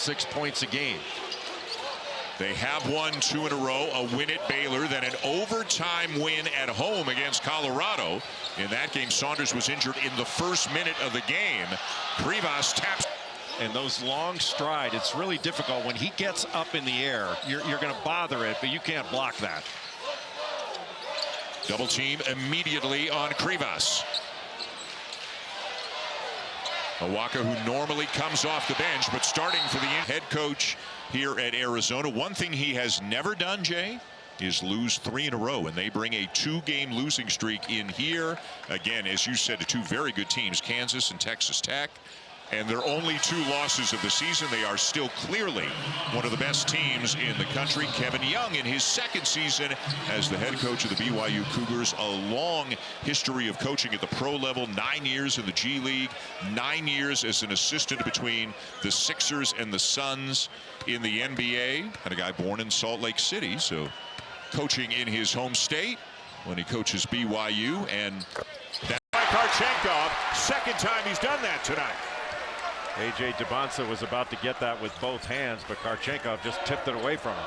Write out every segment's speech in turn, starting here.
6 points a game. They have won 2 in a row, a win at Baylor, then an overtime win at home against Colorado. In that game, Saunders was injured in the first minute of the game. Krivas taps. And those long stride, it's really difficult. When he gets up in the air, you're going to bother it, but you can't block that. Double team immediately on Krivas. Awaka, who normally comes off the bench, but starting for the head coach here at Arizona. One thing he has never done, Jay, is lose 3 in a row, and they bring a 2-game losing streak in here. Again, as you said, to 2 very good teams, Kansas and Texas Tech. And they're only 2 losses of the season. They are still clearly one of the best teams in the country. Kevin Young, in his 2nd season as the head coach of the BYU Cougars, a long history of coaching at the pro level, 9 years in the G League, 9 years as an assistant between the Sixers and the Suns in the NBA. And a guy born in Salt Lake City, so coaching in his home state when he coaches BYU. And that Karchenkov, 2nd time he's done that tonight. A.J. Debonsa was about to get that with both hands, but Karchenkov just tipped it away from him.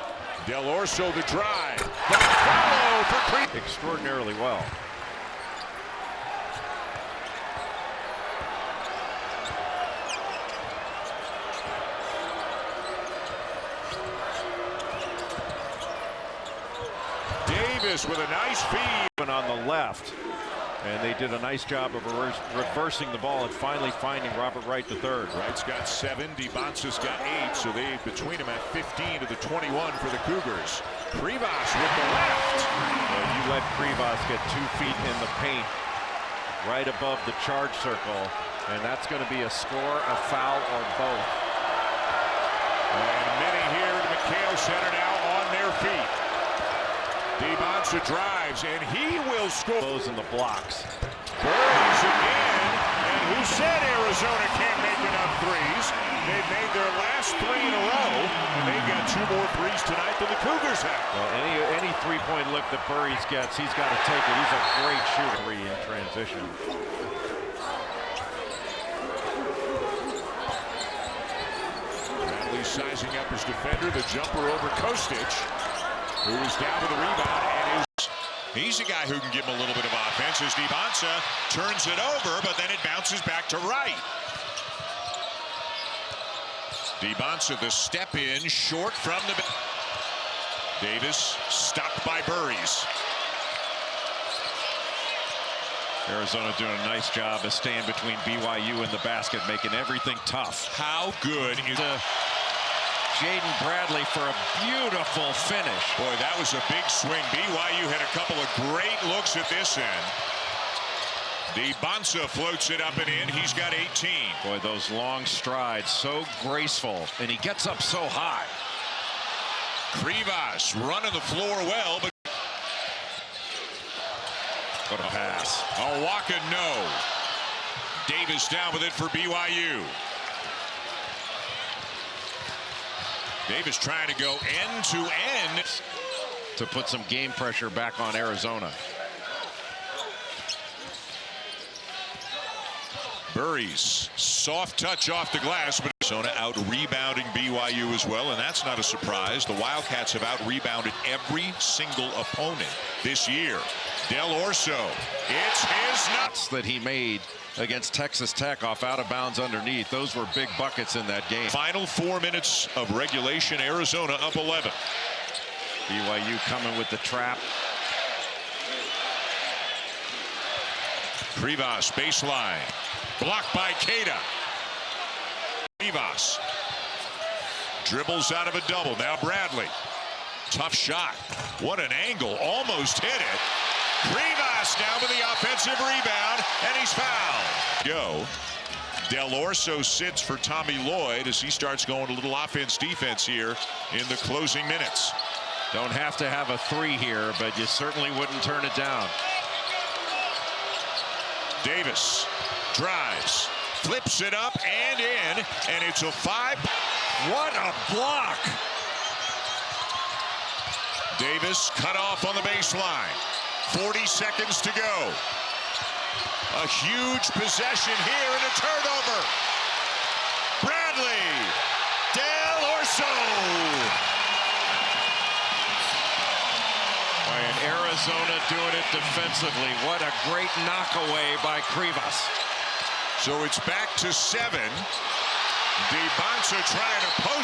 Del Orso the drive. The follow for Krivas. Extraordinarily well. Davis with a nice feed. On the left. And they did a nice job of reversing the ball and finally finding Robert Wright III. Wright's got 7, Debonsa's got 8, so they between them at 15 to the 21 for the Cougars. Krivas with the left. Well, you let Krivas get 2 feet in the paint right above the charge circle, and that's going to be a score, a foul, or both. And many here at McHale Center now on their feet. Debonsa drives, and he will score. Those in the blocks. Burries again, and who said Arizona can't make enough threes? They've made their last 3 in a row, and they've got 2 more threes tonight than the Cougars have. Well, any three-point look that Burries gets, he's got to take it. He's a great shooter in transition. Bradley sizing up his defender, the jumper over Kostic, who was down with the rebound and is. he's a guy who can give him a little bit of offense as Debonsa turns it over, but then it bounces back to Wright. Debonsa, the step in, short from the. Davis stopped by Burries. Arizona doing a nice job of staying between BYU and the basket, making everything tough. How good is Jaden Bradley for a beautiful finish. Boy, that was a big swing. BYU had a couple of great looks at this end. Debonsa floats it up and in. He's got 18. Boy, those long strides, so graceful, and he gets up so high. Krivas running the floor well, but what a pass. Awaka, no. Davis down with it for BYU. Davis trying to go end to end to put some game pressure back on Arizona. Burries, soft touch off the glass, but Arizona out rebounding BYU as well, and that's not a surprise. The Wildcats have out rebounded every single opponent this year. Del Orso, it's his nuts that he made against Texas Tech off out of bounds underneath. Those were big buckets in that game. Final 4 minutes of regulation, Arizona up 11. BYU coming with the trap. Krivas baseline, blocked by Queta. Krivas dribbles out of a double. Now Bradley, tough shot. What an angle, almost hit it. Krivas down with the offensive rebound, and he's fouled. Go. Del Orso sits for Tommy Lloyd as he starts going a little offense-defense here in the closing minutes. Don't have to have a 3 here, but you certainly wouldn't turn it down. Davis drives, flips it up and in, and it's a 5. What a block! Davis cut off on the baseline. 40 seconds to go. A huge possession here and a turnover. Bradley, Del Arizona doing it defensively. What a great knockaway by Krivas. So it's back to 7. DeBonsa trying to post